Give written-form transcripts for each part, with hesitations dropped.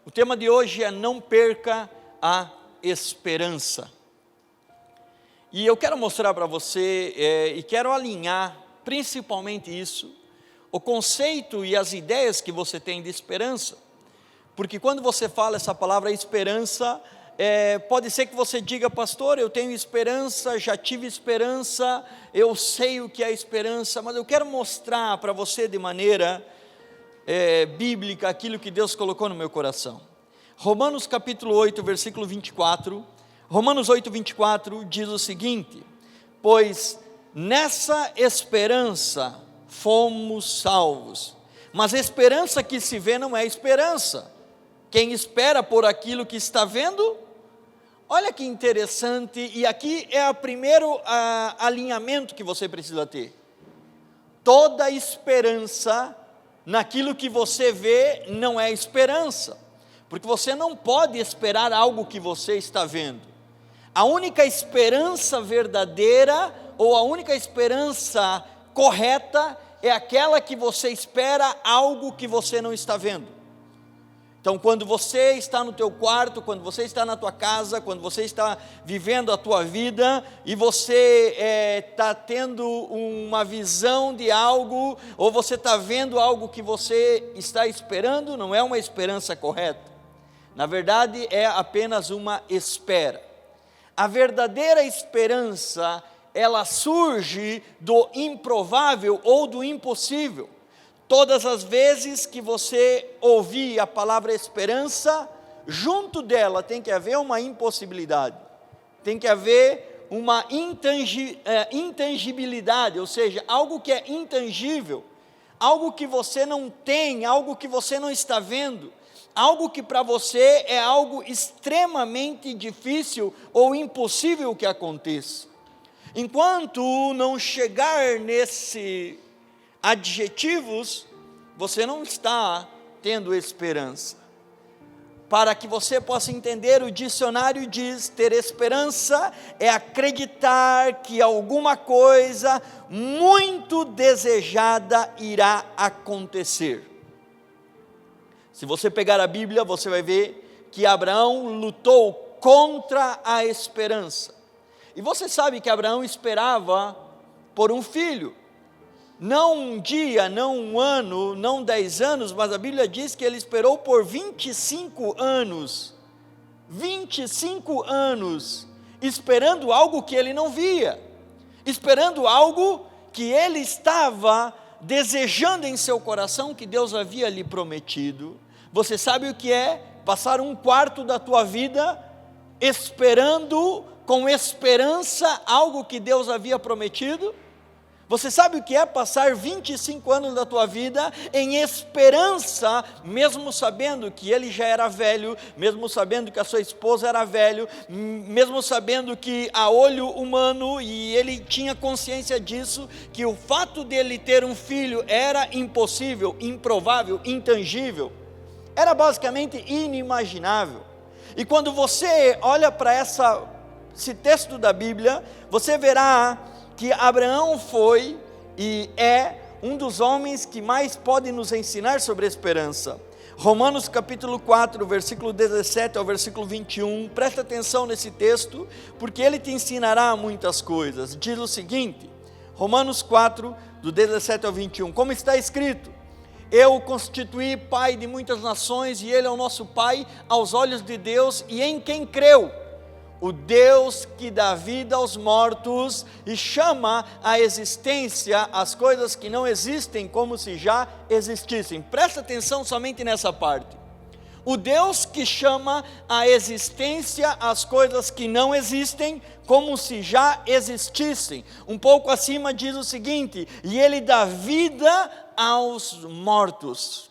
O tema de hoje é não perca a esperança. E eu quero mostrar para você, e quero alinhar principalmente isso, o conceito e as ideias que você tem de esperança. Porque quando você fala essa palavra esperança, pode ser que você diga: pastor, eu tenho esperança, já tive esperança, eu sei o que é esperança, mas eu quero mostrar para você de maneira bíblica aquilo que Deus colocou no meu coração. Romanos capítulo 8, versículo 24, Romanos 8, 24 diz o seguinte: pois nessa esperança fomos salvos, mas a esperança que se vê não é esperança. Quem espera por aquilo que está vendo? Olha que interessante, e aqui é o primeiro alinhamento que você precisa ter. Toda esperança naquilo que você vê não é esperança, porque você não pode esperar algo que você está vendo. A única esperança verdadeira, ou a única esperança correta, é aquela que você espera algo que você não está vendo. Então, quando você está no teu quarto, quando você está na tua casa, quando você está vivendo a tua vida e você está tendo uma visão de algo, ou você está vendo algo que você está esperando, não é uma esperança correta. Na verdade, é apenas uma espera. A verdadeira esperança, ela surge do improvável ou do impossível. Todas as vezes que você ouvir a palavra esperança, junto dela tem que haver uma impossibilidade, tem que haver uma intangibilidade, ou seja, algo que é intangível, algo que você não tem, algo que você não está vendo, algo que para você é algo extremamente difícil ou impossível que aconteça. Enquanto não chegar nesse adjetivos, você não está tendo esperança. Para que você possa entender, o dicionário diz: ter esperança é acreditar que alguma coisa muito desejada irá acontecer. Se você pegar a Bíblia, você vai ver que Abraão lutou contra a esperança. E você sabe que Abraão esperava por um filho. Não um dia, não um ano, não 10 anos, mas a Bíblia diz que ele esperou por 25 anos. 25 anos, esperando algo que ele não via, esperando algo que ele estava desejando em seu coração, que Deus havia lhe prometido. Você sabe o que é passar um quarto da tua vida esperando, com esperança, algo que Deus havia prometido? Você sabe o que é passar 25 anos da tua vida em esperança, mesmo sabendo que ele já era velho, mesmo sabendo que a sua esposa era velho, mesmo sabendo que a olho humano, e ele tinha consciência disso, que o fato dele ter um filho era impossível, improvável, intangível, era basicamente inimaginável. E quando você olha para esse texto da Bíblia, você verá que Abraão foi e é um dos homens que mais pode nos ensinar sobre a esperança. Romanos capítulo 4, versículo 17 ao versículo 21, presta atenção nesse texto, porque ele te ensinará muitas coisas. Diz o seguinte, Romanos 4, do 17 ao 21, como está escrito: eu o constituí pai de muitas nações, e ele é o nosso pai aos olhos de Deus, e em quem creu, o Deus que dá vida aos mortos e chama à existência as coisas que não existem como se já existissem. Presta atenção somente nessa parte. O Deus que chama à existência as coisas que não existem como se já existissem. Um pouco acima diz o seguinte: e ele dá vida aos mortos.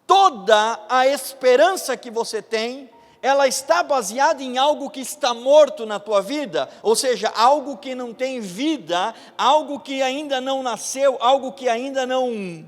Toda a esperança que você tem, ela está baseada em algo que está morto na tua vida, ou seja, algo que não tem vida, algo que ainda não nasceu, algo que ainda não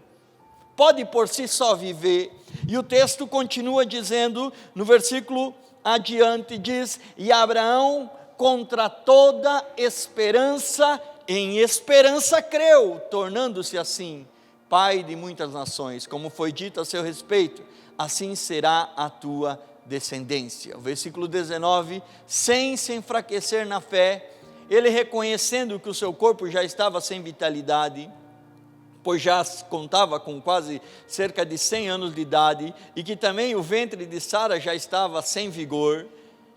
pode por si só viver. E o texto continua dizendo, no versículo adiante, diz: e Abraão, contra toda esperança, em esperança creu, tornando-se assim pai de muitas nações, como foi dito a seu respeito: assim será a tua descendência. O versículo 19, sem se enfraquecer na fé, ele reconhecendo que o seu corpo já estava sem vitalidade, pois já contava com quase cerca de 100 anos de idade, e que também o ventre de Sara já estava sem vigor,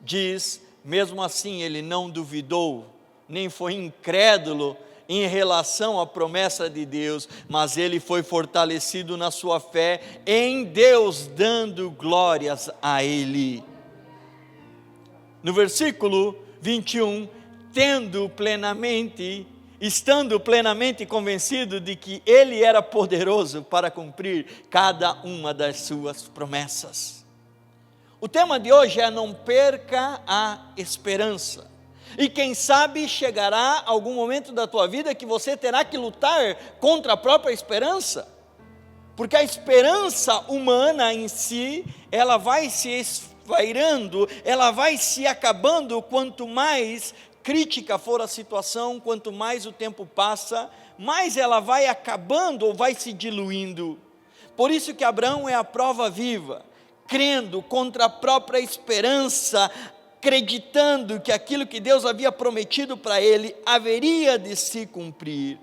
diz, mesmo assim ele não duvidou, nem foi incrédulo em relação à promessa de Deus, mas ele foi fortalecido na sua fé em Deus, dando glórias a ele. No versículo 21, estando plenamente convencido de que ele era poderoso para cumprir cada uma das suas promessas. O tema de hoje é: não perca a esperança. E quem sabe chegará algum momento da tua vida que você terá que lutar contra a própria esperança, porque a esperança humana em si, ela vai se esvairando, ela vai se acabando quanto mais crítica for a situação, quanto mais o tempo passa, mais ela vai acabando ou vai se diluindo. Por isso que Abraão é a prova viva, crendo contra a própria esperança, acreditando que aquilo que Deus havia prometido para ele haveria de se cumprir.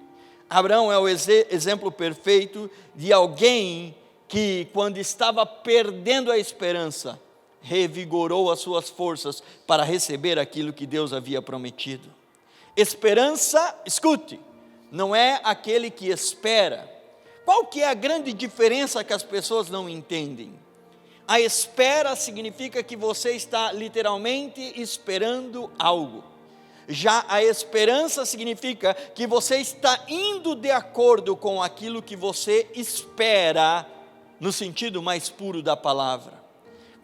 Abraão é o exemplo perfeito de alguém que, quando estava perdendo a esperança, revigorou as suas forças para receber aquilo que Deus havia prometido. Esperança, escute, não é aquele que espera. Qual que é a grande diferença que as pessoas não entendem? A espera significa que você está literalmente esperando algo. Já a esperança significa que você está indo de acordo com aquilo que você espera, no sentido mais puro da palavra.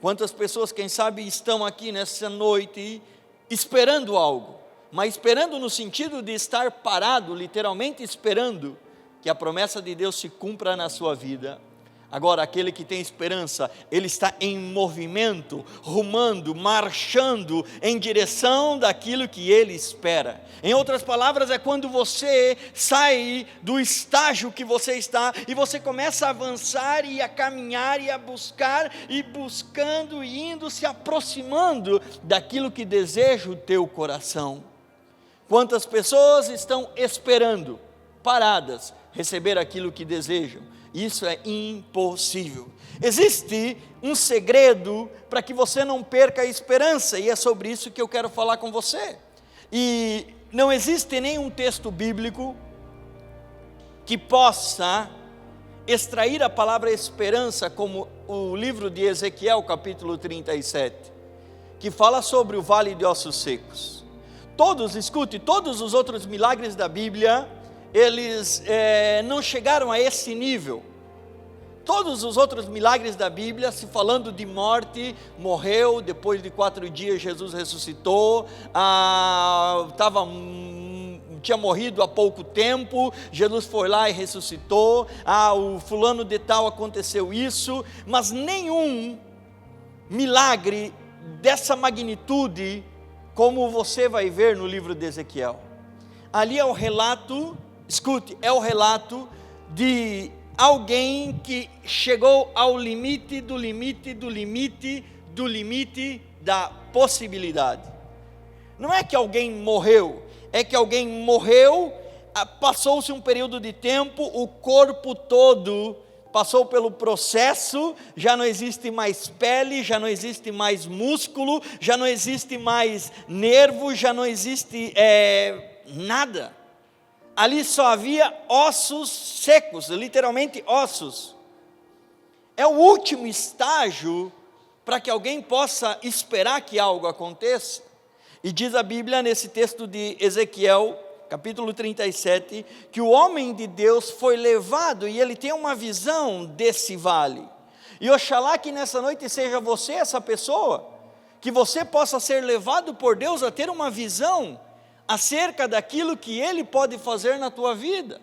Quantas pessoas, quem sabe, estão aqui nessa noite esperando algo, mas esperando no sentido de estar parado, literalmente esperando que a promessa de Deus se cumpra na sua vida. Agora, aquele que tem esperança, ele está em movimento, rumando, marchando em direção daquilo que ele espera. Em outras palavras, é quando você sai do estágio que você está e você começa a avançar e a caminhar e a buscar e buscando e indo, se aproximando daquilo que deseja o teu coração. Quantas pessoas estão esperando, paradas, receber aquilo que desejam? Isso é impossível. Existe um segredo para que você não perca a esperança, e é sobre isso que eu quero falar com você. E não existe nenhum texto bíblico que possa extrair a palavra esperança, como o livro de Ezequiel, capítulo 37, que fala sobre o vale de ossos secos. Todos os outros milagres da Bíblia, eles não chegaram a esse nível. Todos os outros milagres da Bíblia, se falando de morte, morreu, depois de 4 dias Jesus ressuscitou, tinha morrido há pouco tempo, Jesus foi lá e ressuscitou, o fulano de tal aconteceu isso, mas nenhum milagre dessa magnitude, como você vai ver no livro de Ezequiel. Ali é o relato, escute, é o relato de alguém que chegou ao limite do limite do limite do limite da possibilidade. Não é que alguém morreu, é que alguém morreu, passou-se um período de tempo, o corpo todo passou pelo processo, já não existe mais pele, já não existe mais músculo, já não existe mais nervo, já não existe nada. Ali só havia ossos secos, literalmente ossos. É o último estágio para que alguém possa esperar que algo aconteça. E diz a Bíblia nesse texto de Ezequiel, capítulo 37, que o homem de Deus foi levado e ele tem uma visão desse vale. E oxalá que nessa noite seja você essa pessoa, que você possa ser levado por Deus a ter uma visão acerca daquilo que Ele pode fazer na tua vida.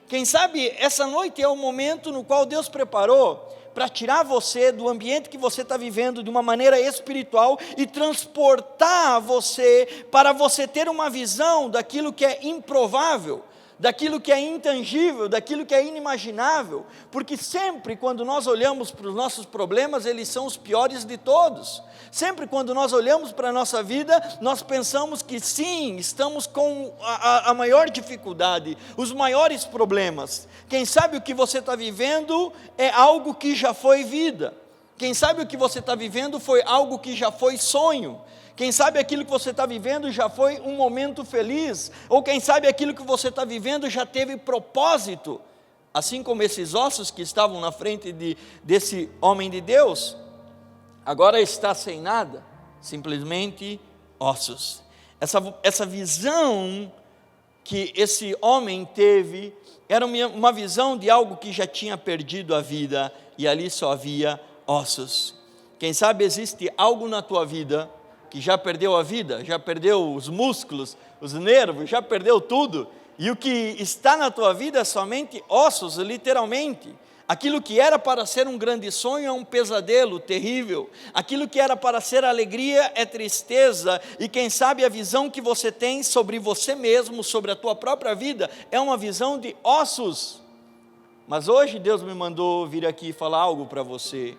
Quem sabe essa noite é o momento no qual Deus preparou para tirar você do ambiente que você está vivendo de uma maneira espiritual e transportar você para você ter uma visão daquilo que é improvável, daquilo que é intangível, daquilo que é inimaginável, porque sempre quando nós olhamos para os nossos problemas, eles são os piores de todos. Sempre quando nós olhamos para a nossa vida, nós pensamos que sim, estamos com a maior dificuldade, os maiores problemas. Quem sabe o que você está vivendo é algo que já foi vida. Quem sabe o que você está vivendo foi algo que já foi sonho. Quem sabe aquilo que você está vivendo já foi um momento feliz, ou quem sabe aquilo que você está vivendo já teve propósito, assim como esses ossos que estavam na frente desse homem de Deus, agora está sem nada, simplesmente ossos. Essa visão que esse homem teve, era uma visão de algo que já tinha perdido a vida, e ali só havia ossos. Quem sabe existe algo na tua vida, que já perdeu a vida, já perdeu os músculos, os nervos, já perdeu tudo, e o que está na tua vida é somente ossos, literalmente. Aquilo que era para ser um grande sonho é um pesadelo terrível, aquilo que era para ser alegria é tristeza, e quem sabe a visão que você tem sobre você mesmo, sobre a tua própria vida, é uma visão de ossos. Mas hoje Deus me mandou vir aqui falar algo para você.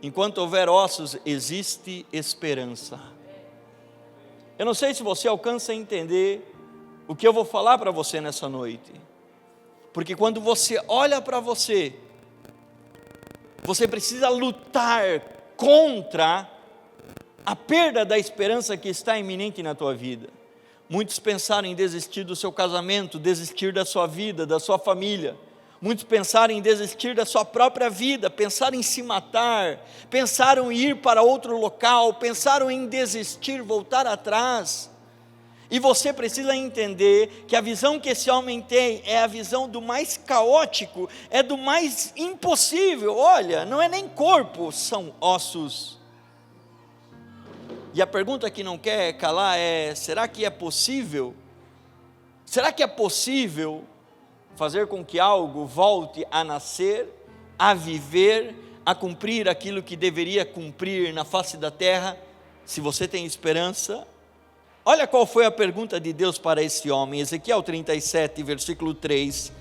Enquanto houver ossos, existe esperança. Eu não sei se você alcança a entender o que eu vou falar para você nessa noite, porque quando você olha para você, você precisa lutar contra a perda da esperança que está iminente na tua vida. Muitos pensaram em desistir do seu casamento, desistir da sua vida, da sua família. Muitos pensaram em desistir da sua própria vida, pensaram em se matar, pensaram em ir para outro local, pensaram em desistir, voltar atrás. E você precisa entender que a visão que esse homem tem é a visão do mais caótico, é do mais impossível. Olha, não é nem corpo, são ossos. E a pergunta que não quer calar é: será que é possível? Será que é possível fazer com que algo volte a nascer, a viver, a cumprir aquilo que deveria cumprir na face da terra, se você tem esperança? Olha qual foi a pergunta de Deus para esse homem. Ezequiel 37, versículo 3,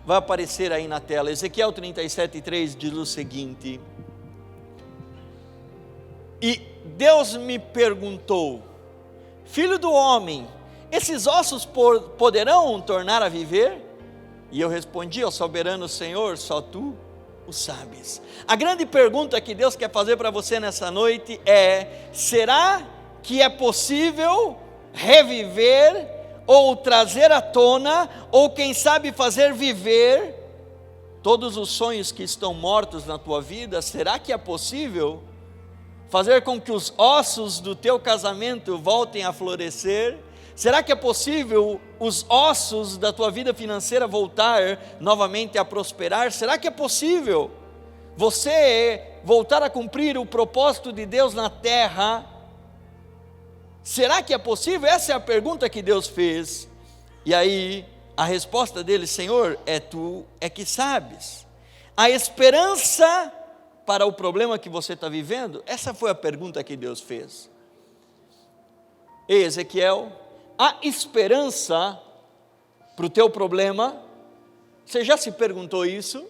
vai aparecer aí na tela. Ezequiel 37, 3 diz o seguinte: e Deus me perguntou, filho do homem, esses ossos poderão tornar a viver? E eu respondi: ó soberano Senhor, só tu o sabes. A grande pergunta que Deus quer fazer para você nessa noite é: será que é possível reviver, ou trazer à tona, ou quem sabe fazer viver todos os sonhos que estão mortos na tua vida? Será que é possível fazer com que os ossos do teu casamento voltem a florescer? Será que é possível os ossos da tua vida financeira voltar novamente a prosperar? Será que é possível você voltar a cumprir o propósito de Deus na terra? Será que é possível? Essa é a pergunta que Deus fez. E aí, a resposta dele: Senhor, tu é que sabes. A esperança para o problema que você está vivendo? Essa foi a pergunta que Deus fez. Ei, Ezequiel, há esperança para o teu problema? Você já se perguntou isso?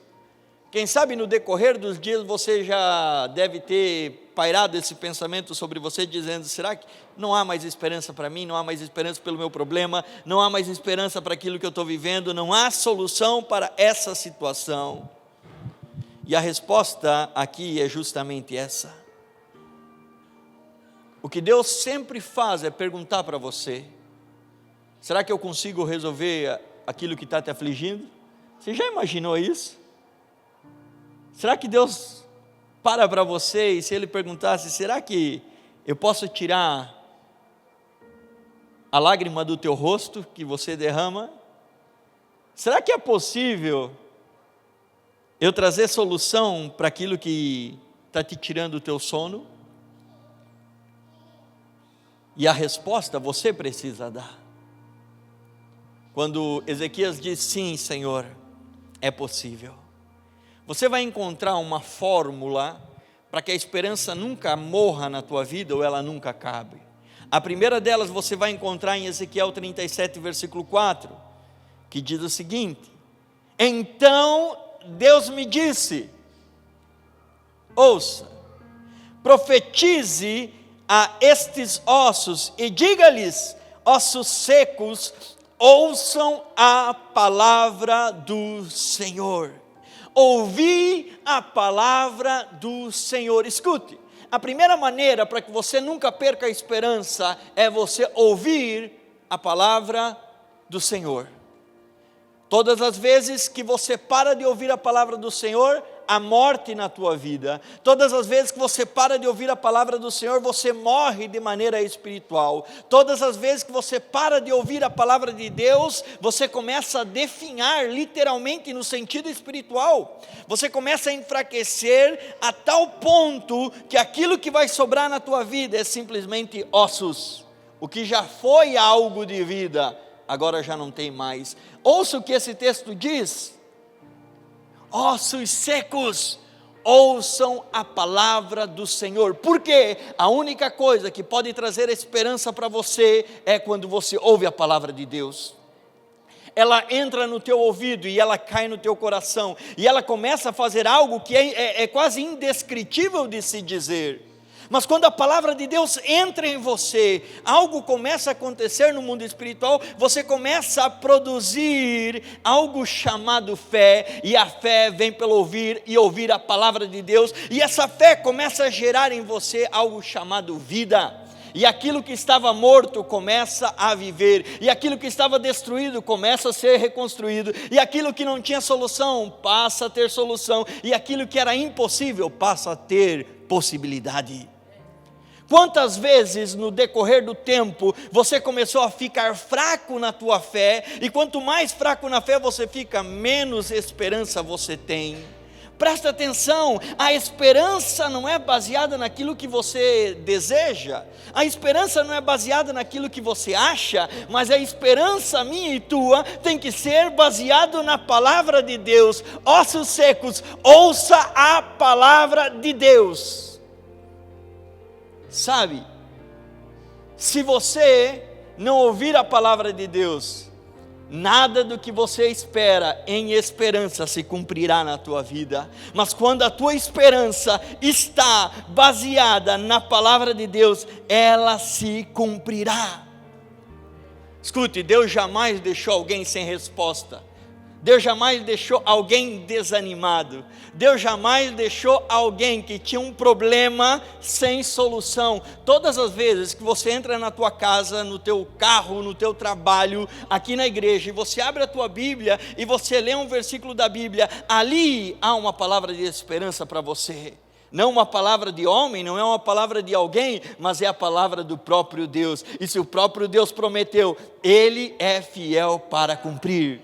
Quem sabe no decorrer dos dias você já deve ter pairado esse pensamento sobre você, dizendo: será que não há mais esperança para mim? Não há mais esperança pelo meu problema? Não há mais esperança para aquilo que eu estou vivendo? Não há solução para essa situação? E a resposta aqui é justamente essa. O que Deus sempre faz é perguntar para você: será que eu consigo resolver aquilo que está te afligindo? Você já imaginou isso? Será que Deus para você e se Ele perguntasse: será que eu posso tirar a lágrima do teu rosto que você derrama? Será que é possível eu trazer solução para aquilo que está te tirando o teu sono? E a resposta você precisa dar. Quando Ezequias diz: sim, Senhor, é possível, você vai encontrar uma fórmula para que a esperança nunca morra na tua vida, ou ela nunca acabe. A primeira delas você vai encontrar em Ezequiel 37, versículo 4, que diz o seguinte: então Deus me disse, ouça, profetize a estes ossos e diga-lhes, ossos secos, ouçam a palavra do Senhor. Ouvi a palavra do Senhor. Escute, a primeira maneira para que você nunca perca a esperança é você ouvir a palavra do Senhor. Todas as vezes que você para de ouvir a palavra do Senhor, há morte na tua vida. Todas as vezes que você para de ouvir a palavra do Senhor, você morre de maneira espiritual. Todas as vezes que você para de ouvir a palavra de Deus, você começa a definhar, literalmente no sentido espiritual. Você começa a enfraquecer a tal ponto que aquilo que vai sobrar na tua vida é simplesmente ossos. O que já foi algo de vida, agora já não tem mais. Ouça o que esse texto diz: ossos secos, ouçam a palavra do Senhor. Porque a única coisa que pode trazer esperança para você é quando você ouve a palavra de Deus. Ela entra no teu ouvido e ela cai no teu coração, e ela começa a fazer algo que é quase indescritível de se dizer. Mas quando a palavra de Deus entra em você, algo começa a acontecer no mundo espiritual, você começa a produzir algo chamado fé, e a fé vem pelo ouvir e ouvir a palavra de Deus, e essa fé começa a gerar em você algo chamado vida, e aquilo que estava morto começa a viver, e aquilo que estava destruído começa a ser reconstruído, e aquilo que não tinha solução passa a ter solução, e aquilo que era impossível passa a ter possibilidade. Quantas vezes no decorrer do tempo você começou a ficar fraco na tua fé, e quanto mais fraco na fé você fica, menos esperança você tem. Presta atenção, a esperança não é baseada naquilo que você deseja, a esperança não é baseada naquilo que você acha, mas a esperança minha e tua tem que ser baseada na palavra de Deus. Ossos secos, ouça a palavra de Deus. Sabe, se você não ouvir a palavra de Deus, nada do que você espera em esperança se cumprirá na tua vida. Mas quando a tua esperança está baseada na palavra de Deus, ela se cumprirá. Escute, Deus jamais deixou alguém sem resposta. Deus jamais deixou alguém desanimado. Deus jamais deixou alguém que tinha um problema sem solução. Todas as vezes que você entra na tua casa, no teu carro, no teu trabalho, aqui na igreja, e você abre a tua Bíblia e você lê um versículo da Bíblia, ali há uma palavra de esperança para você. Não uma palavra de homem, não é uma palavra de alguém, mas é a palavra do próprio Deus. E se o próprio Deus prometeu, Ele é fiel para cumprir.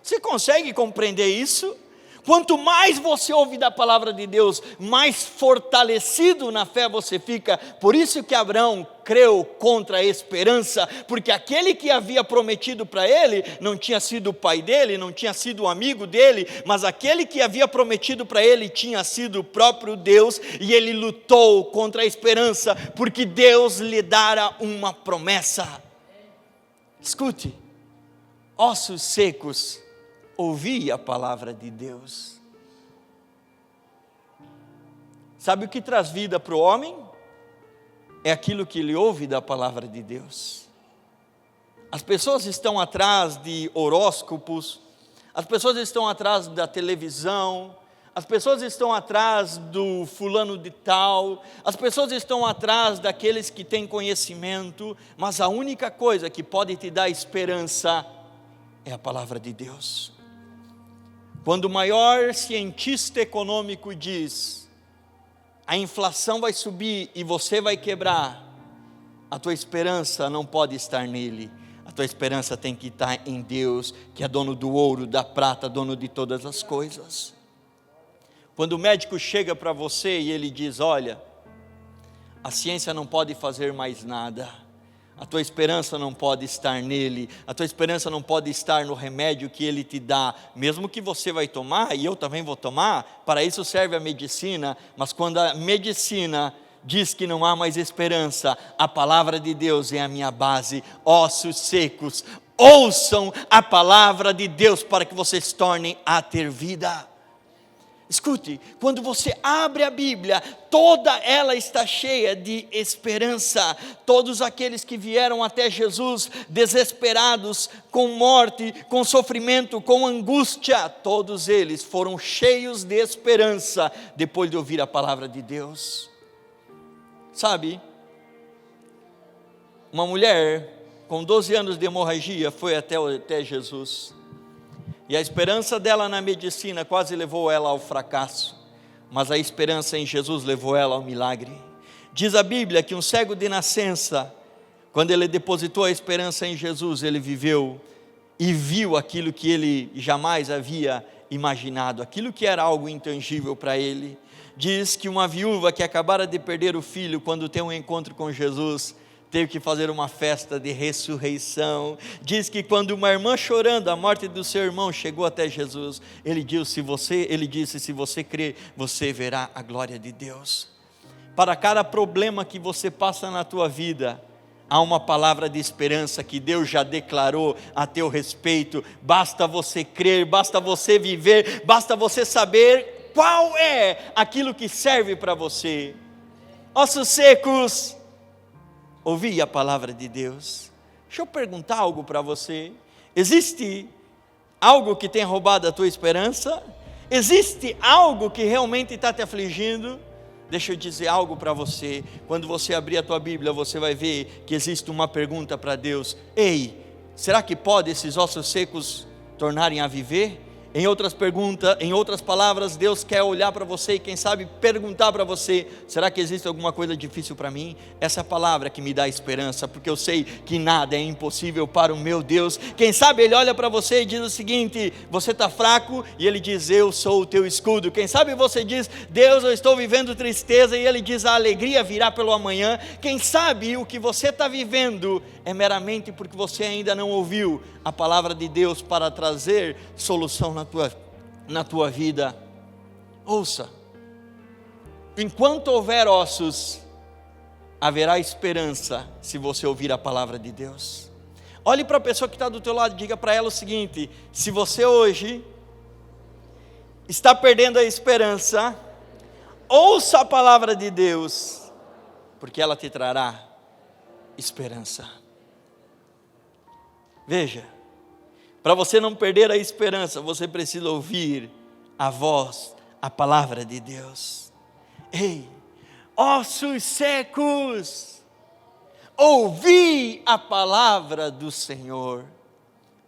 Você consegue compreender isso? Quanto mais você ouve da palavra de Deus, mais fortalecido na fé você fica. Por isso que Abraão creu contra a esperança, porque aquele que havia prometido para ele, não tinha sido o pai dele, não tinha sido o amigo dele, mas aquele que havia prometido para ele tinha sido o próprio Deus, e ele lutou contra a esperança, porque Deus lhe dara uma promessa. Escute, ossos secos, ouvi a palavra de Deus. Sabe o que traz vida para o homem? É aquilo que ele ouve da palavra de Deus. As pessoas estão atrás de horóscopos, as pessoas estão atrás da televisão, as pessoas estão atrás do fulano de tal, as pessoas estão atrás daqueles que têm conhecimento, mas a única coisa que pode te dar esperança é a palavra de Deus. Quando o maior cientista econômico diz, a inflação vai subir e você vai quebrar, a tua esperança não pode estar nele, a tua esperança tem que estar em Deus, que é dono do ouro, da prata, dono de todas as coisas. Quando o médico chega para você e ele diz, olha, a ciência não pode fazer mais nada, a tua esperança não pode estar nele, a tua esperança não pode estar no remédio que ele te dá, mesmo que você vai tomar, e eu também vou tomar, para isso serve a medicina, mas quando a medicina diz que não há mais esperança, a palavra de Deus é a minha base. Ossos secos, Ouçam a palavra de Deus para que vocês se tornem a ter vida. Escute, quando você abre a Bíblia, toda ela está cheia de esperança. Todos aqueles que vieram até Jesus desesperados, com morte, com sofrimento, com angústia, todos eles foram cheios de esperança depois de ouvir a palavra de Deus. Sabe, uma mulher com 12 anos de hemorragia foi até Jesus. E a esperança dela na medicina quase levou ela ao fracasso, mas a esperança em Jesus levou ela ao milagre. Diz a Bíblia que um cego de nascença, quando ele depositou a esperança em Jesus, ele viveu e viu aquilo que ele jamais havia imaginado, aquilo que era algo intangível para ele. Diz que uma viúva que acabara de perder o filho, quando tem um encontro com Jesus, teve que fazer uma festa de ressurreição. Diz que quando uma irmã chorando a morte do seu irmão chegou até Jesus, ele disse, se você crer, você verá a glória de Deus. Para cada problema que você passa na tua vida, há uma palavra de esperança que Deus já declarou a teu respeito. Basta você crer, basta você viver, basta você saber qual é aquilo que serve para você. Ossos secos, ouvi a palavra de Deus. Deixa eu perguntar algo para você. Existe algo que tem roubado a tua esperança? Existe algo que realmente está te afligindo? Deixa eu dizer algo para você. Quando você abrir a tua Bíblia, você vai ver que existe uma pergunta para Deus. Ei, será que pode esses ossos secos tornarem a viver? Em outras palavras, Deus quer olhar para você e quem sabe perguntar para você: será que existe alguma coisa difícil para mim? Essa é a palavra que me dá esperança, porque eu sei que nada é impossível para o meu Deus. Quem sabe Ele olha para você e diz o seguinte: você está fraco, e Ele diz: eu sou o teu escudo. Quem sabe você diz: Deus, eu estou vivendo tristeza, e Ele diz: a alegria virá pelo amanhã. Quem sabe o que você está vivendo é meramente porque você ainda não ouviu a palavra de Deus para trazer solução na tua vida. Ouça, enquanto houver ossos, haverá esperança se você ouvir a palavra de Deus. Olhe para a pessoa que está do teu lado e diga para ela o seguinte: se você hoje está perdendo a esperança, ouça a palavra de Deus, porque ela te trará esperança. Veja, para você não perder a esperança, você precisa ouvir a voz, a palavra de Deus. Ei, ossos secos, ouvi a palavra do Senhor.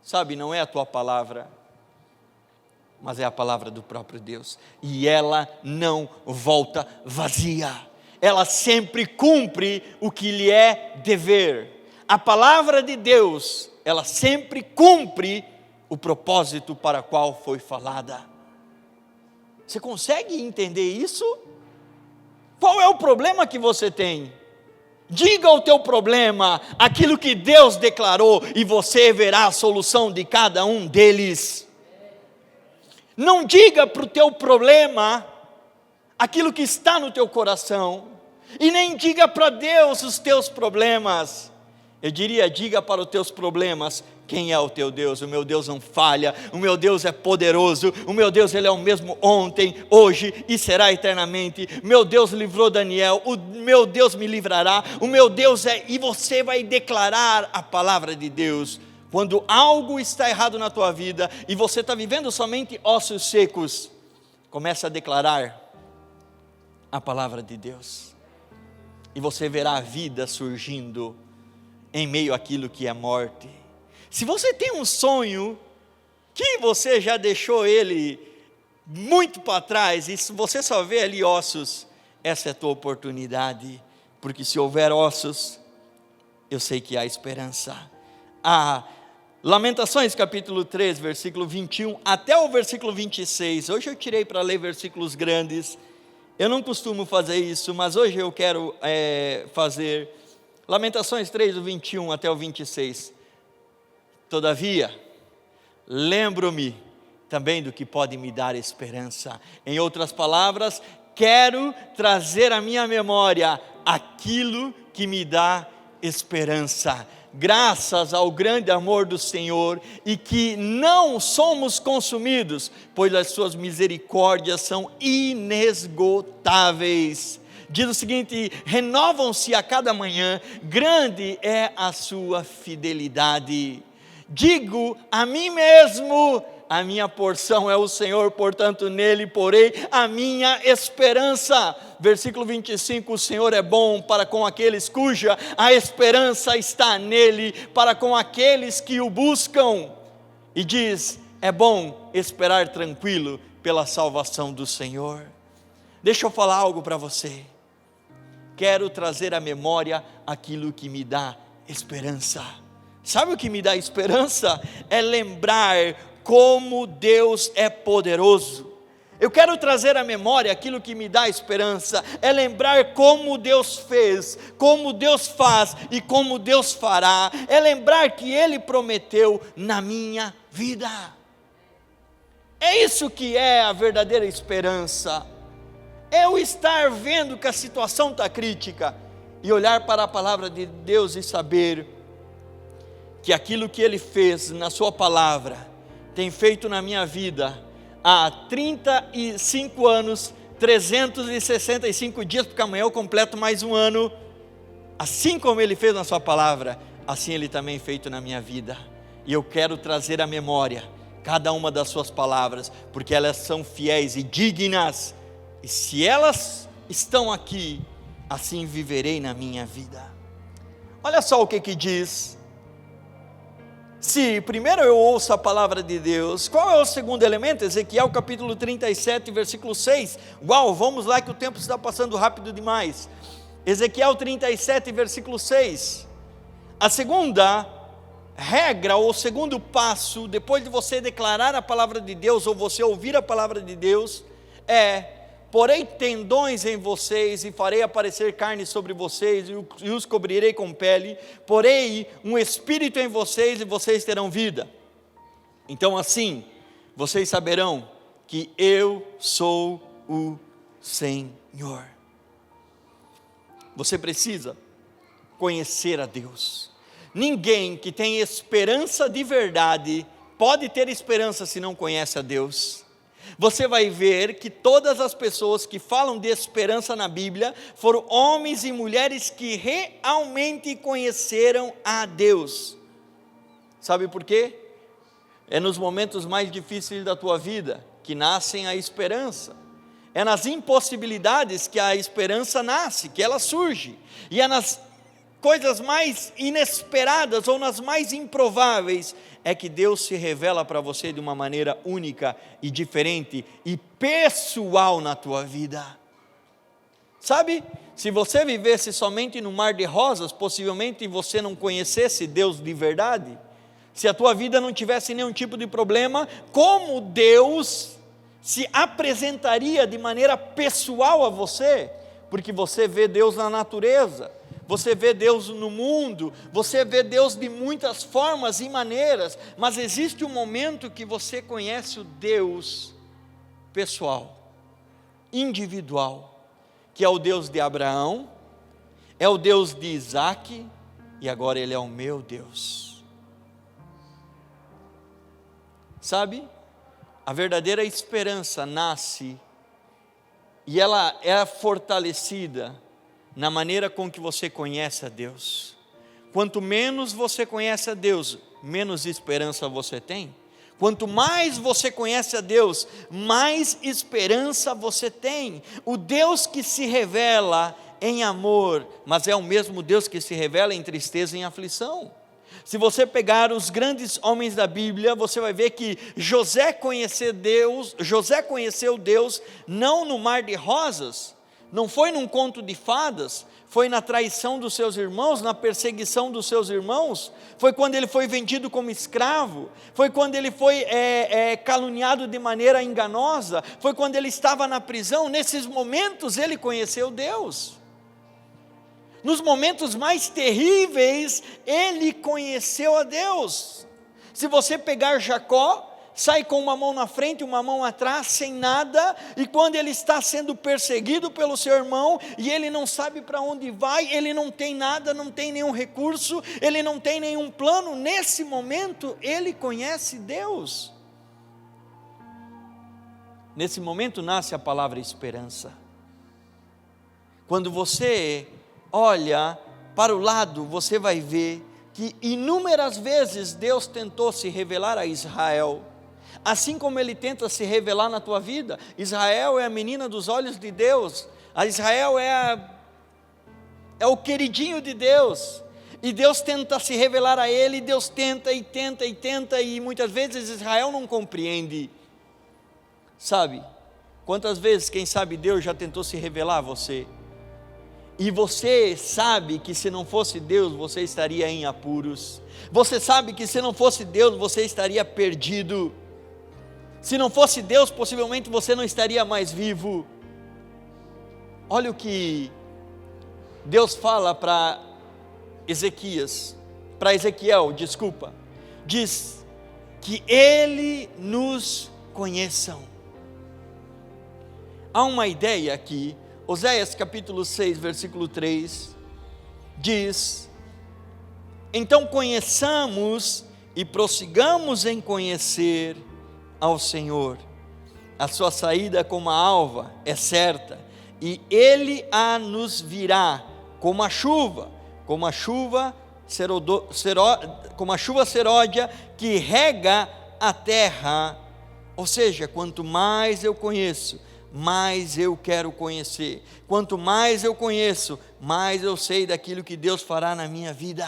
Sabe, não é a tua palavra, mas é a palavra do próprio Deus. E ela não volta vazia. Ela sempre cumpre o que lhe é dever. A palavra de Deus, ela sempre cumpre o propósito para o qual foi falada. Você consegue entender isso? Qual é o problema que você tem? Diga o teu problema, aquilo que Deus declarou, e você verá a solução de cada um deles. Não diga para o teu problema aquilo que está no teu coração, e nem diga para Deus os teus problemas. Eu diria: diga para os teus problemas quem é o teu Deus. O meu Deus não falha, o meu Deus é poderoso, o meu Deus, Ele é o mesmo ontem, hoje e será eternamente. Meu Deus livrou Daniel, o meu Deus me livrará, o meu Deus é... E você vai declarar a palavra de Deus. Quando algo está errado na tua vida e você está vivendo somente ossos secos, comece a declarar a palavra de Deus, e você verá a vida surgindo em meio àquilo que é morte. Se você tem um sonho que você já deixou ele muito para trás, e se você só vê ali ossos, essa é a tua oportunidade, porque se houver ossos, eu sei que há esperança. Lamentações capítulo 3, versículo 21 até o versículo 26, hoje eu tirei para ler versículos grandes. Eu não costumo fazer isso, mas hoje eu quero fazer. Lamentações 3, do 21 até o 26. Todavia, lembro-me também do que pode me dar esperança. Em outras palavras, quero trazer à minha memória aquilo que me dá esperança. graças ao grande amor do Senhor, e que não somos consumidos, pois as suas misericórdias são inesgotáveis. Diz o seguinte: renovam-se a cada manhã, grande é a sua fidelidade. Digo a mim mesmo: a minha porção é o Senhor, portanto nele porei a minha esperança. Versículo 25, o Senhor é bom para com aqueles cuja a esperança está nele, para com aqueles que o buscam. E diz, é bom esperar tranquilo pela salvação do Senhor. Deixa eu falar algo para você. Quero trazer à memória aquilo que me dá esperança. Sabe o que me dá esperança? É lembrar como Deus é poderoso. Eu quero trazer à memória aquilo que me dá esperança, é lembrar como Deus fez, como Deus faz e como Deus fará, é lembrar que Ele prometeu na minha vida. É isso que é a verdadeira esperança, é eu estar vendo que a situação está crítica, e olhar para a palavra de Deus e saber que aquilo que Ele fez na sua palavra, tem feito na minha vida há 35 anos, 365 dias, porque amanhã eu completo mais um ano. Assim como Ele fez na sua palavra, assim Ele também feito na minha vida. E eu quero trazer à memória cada uma das suas palavras, porque elas são fiéis e dignas. E se elas estão aqui, assim viverei na minha vida. Olha só o que diz. Se primeiro eu ouço a palavra de Deus, qual é o segundo elemento? Ezequiel capítulo 37, versículo 6. Uau, vamos lá que o tempo está passando rápido demais. Ezequiel 37, versículo 6. A segunda regra, ou o segundo passo, depois de você declarar a palavra de Deus, ou você ouvir a palavra de Deus, é: porei tendões em vocês e farei aparecer carne sobre vocês e os cobrirei com pele, porei um espírito em vocês e vocês terão vida. Então assim, vocês saberão que eu sou o Senhor. Você precisa conhecer a Deus. Ninguém que tem esperança de verdade pode ter esperança se não conhece a Deus. Você vai ver que todas as pessoas que falam de esperança na Bíblia foram homens e mulheres que realmente conheceram a Deus. Sabe por quê? É nos momentos mais difíceis da tua vida que nascem a esperança. É nas impossibilidades que a esperança nasce, que ela surge. E é nas coisas mais inesperadas ou nas mais improváveis é que Deus se revela para você de uma maneira única e diferente e pessoal na tua vida. Sabe, se você vivesse somente no mar de rosas, possivelmente você não conhecesse Deus de verdade. Se a tua vida não tivesse nenhum tipo de problema, como Deus se apresentaria de maneira pessoal a você? Porque você vê Deus na natureza, você vê Deus no mundo, você vê Deus de muitas formas e maneiras, mas existe um momento que você conhece o Deus pessoal, individual, que é o Deus de Abraão, é o Deus de Isaac, e agora Ele é o meu Deus. Sabe, a verdadeira esperança nasce, e ela é fortalecida na maneira com que você conhece a Deus. Quanto menos você conhece a Deus, menos esperança você tem. Quanto mais você conhece a Deus, mais esperança você tem. O Deus que se revela em amor, mas é o mesmo Deus que se revela em tristeza e em aflição. Se você pegar os grandes homens da Bíblia, você vai ver que José conheceu Deus não no mar de rosas, não foi num conto de fadas, foi na traição dos seus irmãos, na perseguição dos seus irmãos, foi quando ele foi vendido como escravo, foi quando ele foi caluniado de maneira enganosa, foi quando ele estava na prisão. Nesses momentos ele conheceu Deus. Nos momentos mais terríveis, ele conheceu a Deus. Se você pegar Jacó, sai com uma mão na frente, uma mão atrás, sem nada, e quando ele está sendo perseguido pelo seu irmão, e ele não sabe para onde vai, ele não tem nada, não tem nenhum recurso, ele não tem nenhum plano, nesse momento ele conhece Deus. Nesse momento nasce a palavra esperança. Quando você olha para o lado, você vai ver que inúmeras vezes Deus tentou se revelar a Israel, assim como Ele tenta se revelar na tua vida. Israel é a menina dos olhos de Deus, a Israel é o queridinho de Deus, e Deus tenta se revelar a ele, Deus tenta e tenta e tenta, e muitas vezes Israel não compreende. Sabe, quantas vezes, quem sabe, Deus já tentou se revelar a você, e você sabe que se não fosse Deus, você estaria em apuros, você sabe que se não fosse Deus, você estaria perdido, se não fosse Deus, possivelmente você não estaria mais vivo. Olha o que Deus fala para Ezequiel, diz que Ele nos conheçam. Há uma ideia aqui, Oséias capítulo 6, versículo 3, diz: então conheçamos e prossigamos em conhecer ao Senhor, a sua saída como a alva é certa, e Ele a nos virá como a chuva seródia que rega a terra. Ou seja, quanto mais eu conheço, mais eu quero conhecer. Quanto mais eu conheço, mais eu sei daquilo que Deus fará na minha vida.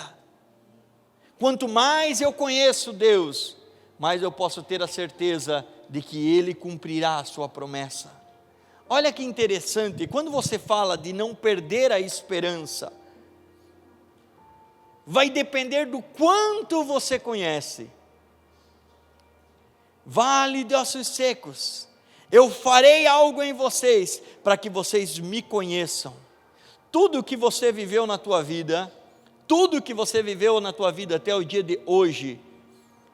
Quanto mais eu conheço Deus, mais eu posso ter a certeza de que Ele cumprirá a sua promessa. Olha que interessante, quando você fala de não perder a esperança, vai depender do quanto você conhece. Vale de ossos secos, eu farei algo em vocês, para que vocês me conheçam. Tudo que você viveu na tua vida, até o dia de hoje,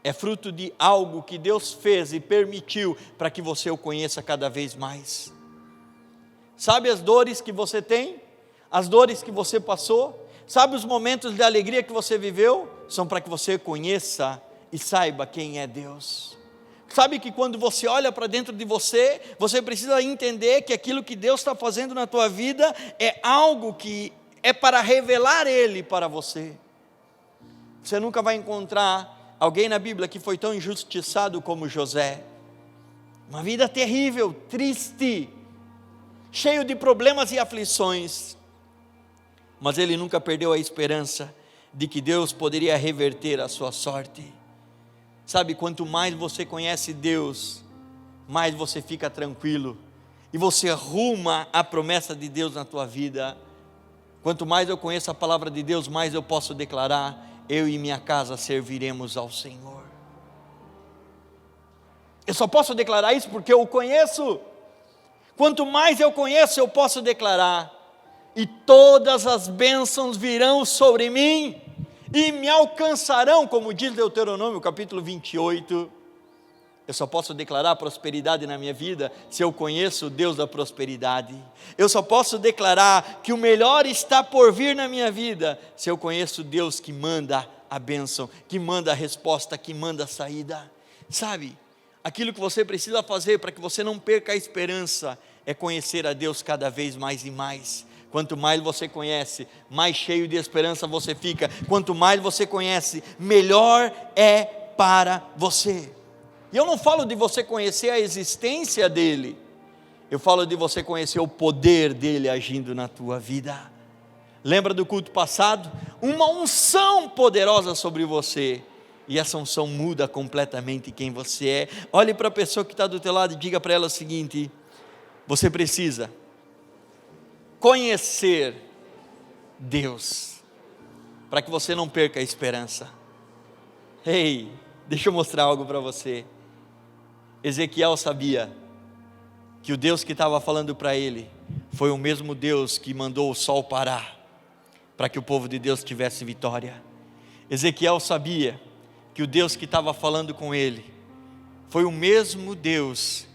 é fruto de algo que Deus fez e permitiu, para que você o conheça cada vez mais. Sabe as dores que você tem? As dores que você passou? Sabe os momentos de alegria que você viveu? São para que você conheça e saiba quem é Deus. Sabe que quando você olha para dentro de você, você precisa entender que aquilo que Deus está fazendo na tua vida é algo que é para revelar Ele para você. Você nunca vai encontrar alguém na Bíblia que foi tão injustiçado como José. Uma vida terrível, triste, cheio de problemas e aflições. Mas ele nunca perdeu a esperança de que Deus poderia reverter a sua sorte. Sabe, quanto mais você conhece Deus, mais você fica tranquilo, e você ruma a promessa de Deus na tua vida. Quanto mais eu conheço a palavra de Deus, mais eu posso declarar: eu e minha casa serviremos ao Senhor. Eu só posso declarar isso porque eu o conheço. Quanto mais eu conheço, eu posso declarar: e todas as bênçãos virão sobre mim, e me alcançarão, como diz Deuteronômio capítulo 28, eu só posso declarar prosperidade na minha vida, se eu conheço o Deus da prosperidade. Eu só posso declarar que o melhor está por vir na minha vida, se eu conheço o Deus que manda a bênção, que manda a resposta, que manda a saída. Sabe, aquilo que você precisa fazer para que você não perca a esperança, é conhecer a Deus cada vez mais e mais. Quanto mais você conhece, mais cheio de esperança você fica. Quanto mais você conhece, melhor é para você. E eu não falo de você conhecer a existência dEle, eu falo de você conhecer o poder dEle agindo na tua vida. Lembra do culto passado? Uma unção poderosa sobre você, e essa unção muda completamente quem você é. Olhe para a pessoa que está do teu lado e diga para ela o seguinte: você precisa conhecer Deus, para que você não perca a esperança. Ei, deixa eu mostrar algo para você. Ezequiel sabia que o Deus que estava falando para ele, foi o mesmo Deus que mandou o sol parar, para que o povo de Deus tivesse vitória. Ezequiel sabia que o Deus que estava falando com ele, foi o mesmo Deus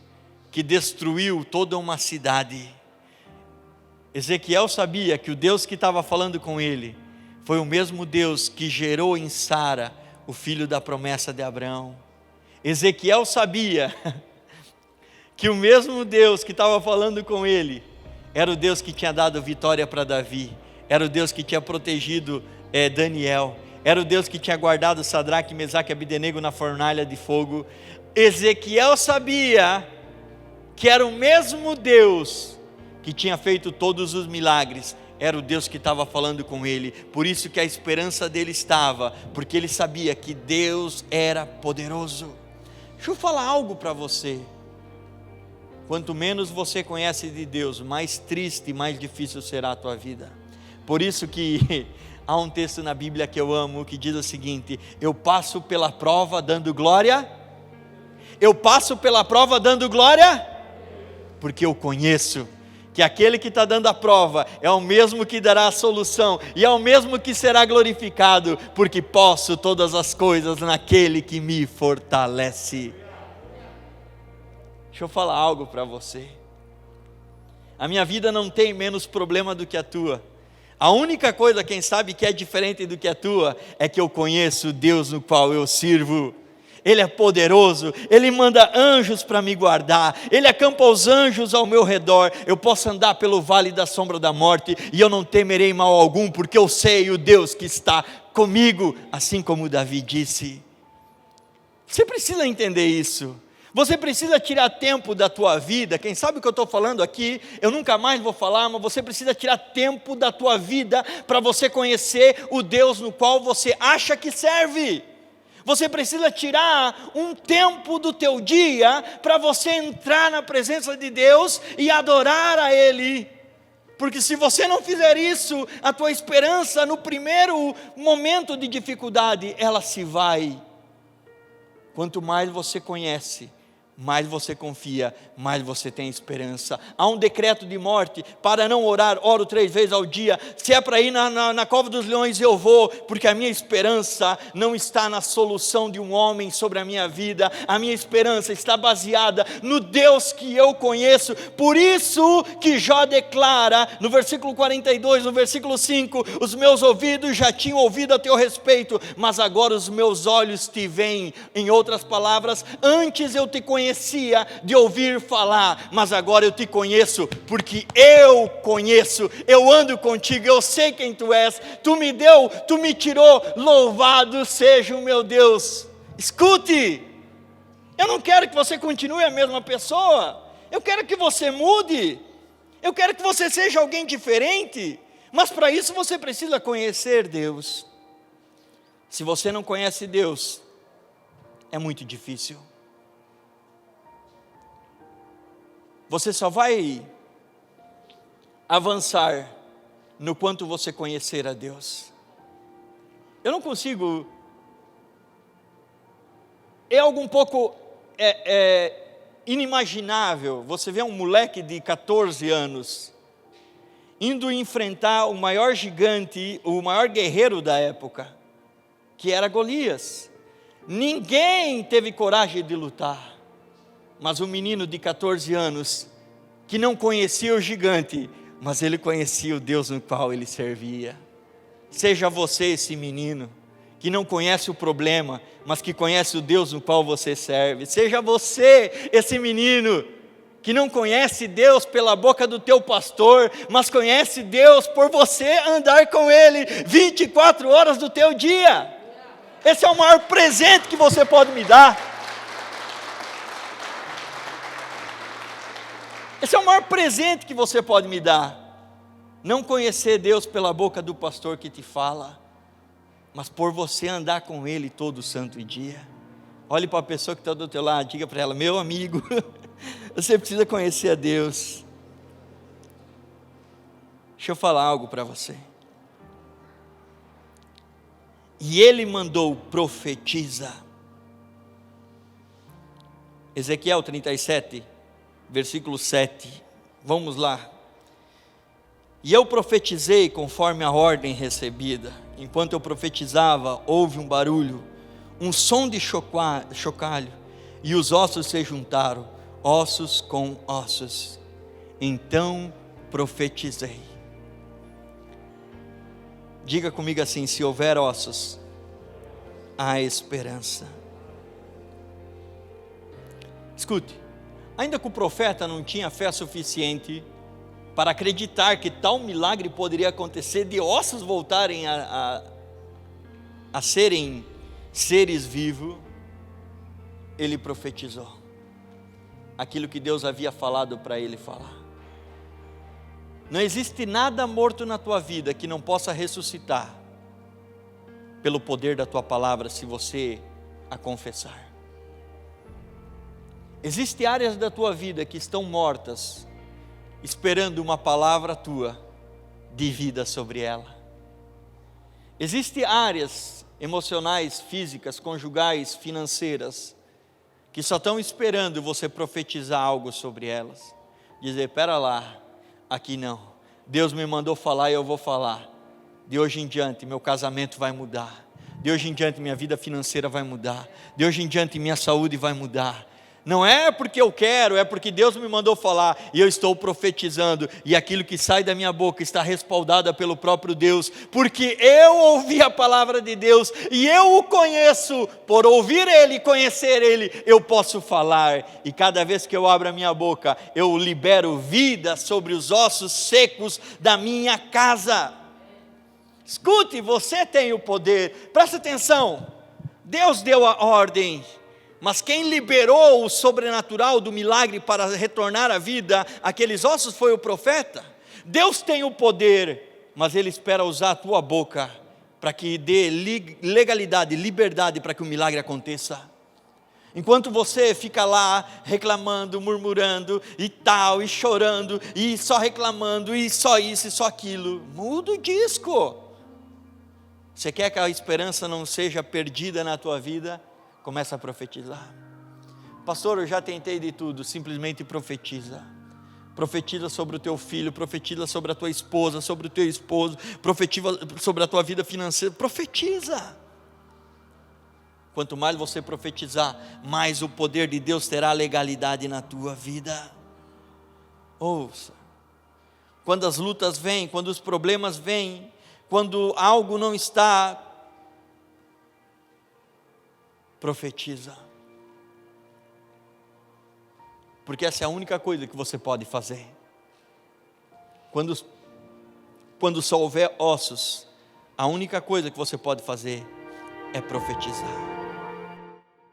que destruiu toda uma cidade. Ezequiel sabia que o Deus que estava falando com ele foi o mesmo Deus que gerou em Sara o filho da promessa de Abraão. Ezequiel sabia que o mesmo Deus que estava falando com ele era o Deus que tinha dado vitória para Davi, era o Deus que tinha protegido Daniel, era o Deus que tinha guardado Sadraque, Mesaque e Abdenego na fornalha de fogo. Ezequiel sabia que era o mesmo Deus que tinha feito todos os milagres, era o Deus que estava falando com ele. Por isso que a esperança dele estava, porque ele sabia que Deus era poderoso. Deixa eu falar algo para você. Quanto menos você conhece de Deus, mais triste e mais difícil será a tua vida. Por isso que há um texto na Bíblia que eu amo, que diz o seguinte: eu passo pela prova dando glória. Eu passo pela prova dando glória, porque eu conheço que aquele que está dando a prova é o mesmo que dará a solução, e é o mesmo que será glorificado, porque posso todas as coisas naquele que me fortalece. Deixa eu falar algo para você. A minha vida não tem menos problema do que a tua. A única coisa, quem sabe, que é diferente do que a tua, é que eu conheço o Deus no qual eu sirvo. Ele é poderoso, Ele manda anjos para me guardar, Ele acampa os anjos ao meu redor. Eu posso andar pelo vale da sombra da morte, e eu não temerei mal algum, porque eu sei o Deus que está comigo, assim como Davi disse. Você precisa entender isso. Você precisa tirar tempo da tua vida. Quem sabe o que eu estou falando aqui, eu nunca mais vou falar, mas você precisa tirar tempo da tua vida, para você conhecer o Deus no qual você acha que serve. Você precisa tirar um tempo do teu dia para você entrar na presença de Deus e adorar a Ele. Porque se você não fizer isso, a tua esperança no primeiro momento de dificuldade, ela se vai. Quanto mais você conhece, mais você confia, mais você tem esperança. Há um decreto de morte: para não orar, oro 3 vezes ao dia. Se é para ir na cova dos leões, eu vou, porque a minha esperança não está na solução de um homem sobre a minha vida. A minha esperança está baseada no Deus que eu conheço. Por isso que Jó declara, no versículo 42, no versículo 5, os meus ouvidos já tinham ouvido a teu respeito, mas agora os meus olhos te veem. Em outras palavras, antes eu te conhecia de ouvir falar, mas agora eu te conheço, porque eu conheço, eu ando contigo, eu sei quem tu és, tu me deu, tu me tirou, louvado seja o meu Deus. Escute, eu não quero que você continue a mesma pessoa, eu quero que você mude, eu quero que você seja alguém diferente, mas para isso você precisa conhecer Deus. Se você não conhece Deus, é muito difícil. Você só vai avançar no quanto você conhecer a Deus. Eu não consigo. É algo um pouco inimaginável. Você vê um moleque de 14 anos indo enfrentar o maior gigante, o maior guerreiro da época, que era Golias. Ninguém teve coragem de lutar. Mas um menino de 14 anos, que não conhecia o gigante, mas ele conhecia o Deus no qual ele servia. Seja você esse menino, que não conhece o problema, mas que conhece o Deus no qual você serve. Seja você esse menino, que não conhece Deus pela boca do teu pastor, mas conhece Deus por você andar com Ele 24 horas do teu dia. Esse é o maior presente que você pode me dar. Esse é o maior presente que você pode me dar. Não conhecer Deus pela boca do pastor que te fala, mas por você andar com Ele todo santo dia. Olhe para a pessoa que está do teu lado, diga para ela: meu amigo, você precisa conhecer a Deus. Deixa eu falar algo para você. E Ele mandou: profetiza. Ezequiel 37, versículo 7, vamos lá. E eu profetizei conforme a ordem recebida. Enquanto eu profetizava, houve um barulho, um som de chocalho. e os ossos se juntaram, ossos com ossos. Então profetizei. Diga comigo assim: se houver ossos, há esperança. Escute, ainda que o profeta não tinha fé suficiente para acreditar que tal milagre poderia acontecer, de ossos voltarem a serem seres vivos, ele profetizou aquilo que Deus havia falado para ele falar. Não existe nada morto na tua vida que não possa ressuscitar pelo poder da tua palavra, se você a confessar. Existem áreas da tua vida que estão mortas, esperando uma palavra tua de vida sobre ela. Existem áreas emocionais, físicas, conjugais, financeiras, que só estão esperando você profetizar algo sobre elas. Dizer: pera lá, aqui não. Deus me mandou falar e eu vou falar. De hoje em diante meu casamento vai mudar. De hoje em diante minha vida financeira vai mudar. De hoje em diante minha saúde vai mudar. Não é porque eu quero, é porque Deus me mandou falar e eu estou profetizando, e aquilo que sai da minha boca está respaldada pelo próprio Deus, porque eu ouvi a palavra de Deus e eu o conheço. Por ouvir Ele e conhecer Ele, eu posso falar, e cada vez que eu abro a minha boca, eu libero vida sobre os ossos secos da minha casa. Escute, você tem o poder, presta atenção. Deus deu a ordem, mas quem liberou o sobrenatural do milagre para retornar à vida aqueles ossos foi o profeta. Deus tem o poder, mas Ele espera usar a tua boca para que dê legalidade, liberdade para que o milagre aconteça. Enquanto você fica lá reclamando, murmurando e tal, e chorando, e só reclamando, e só isso e só aquilo, muda o disco. Você quer que a esperança não seja perdida na tua vida? Começa a profetizar. Pastor, eu já tentei de tudo. Simplesmente profetiza. Profetiza sobre o teu filho, profetiza sobre a tua esposa, sobre o teu esposo, profetiza sobre a tua vida financeira. Profetiza. Quanto mais você profetizar, mais o poder de Deus terá legalidade na tua vida. Ouça. Quando as lutas vêm, quando os problemas vêm, quando algo não está, profetiza, porque essa é a única coisa que você pode fazer. Quando só houver ossos, a única coisa que você pode fazer é profetizar.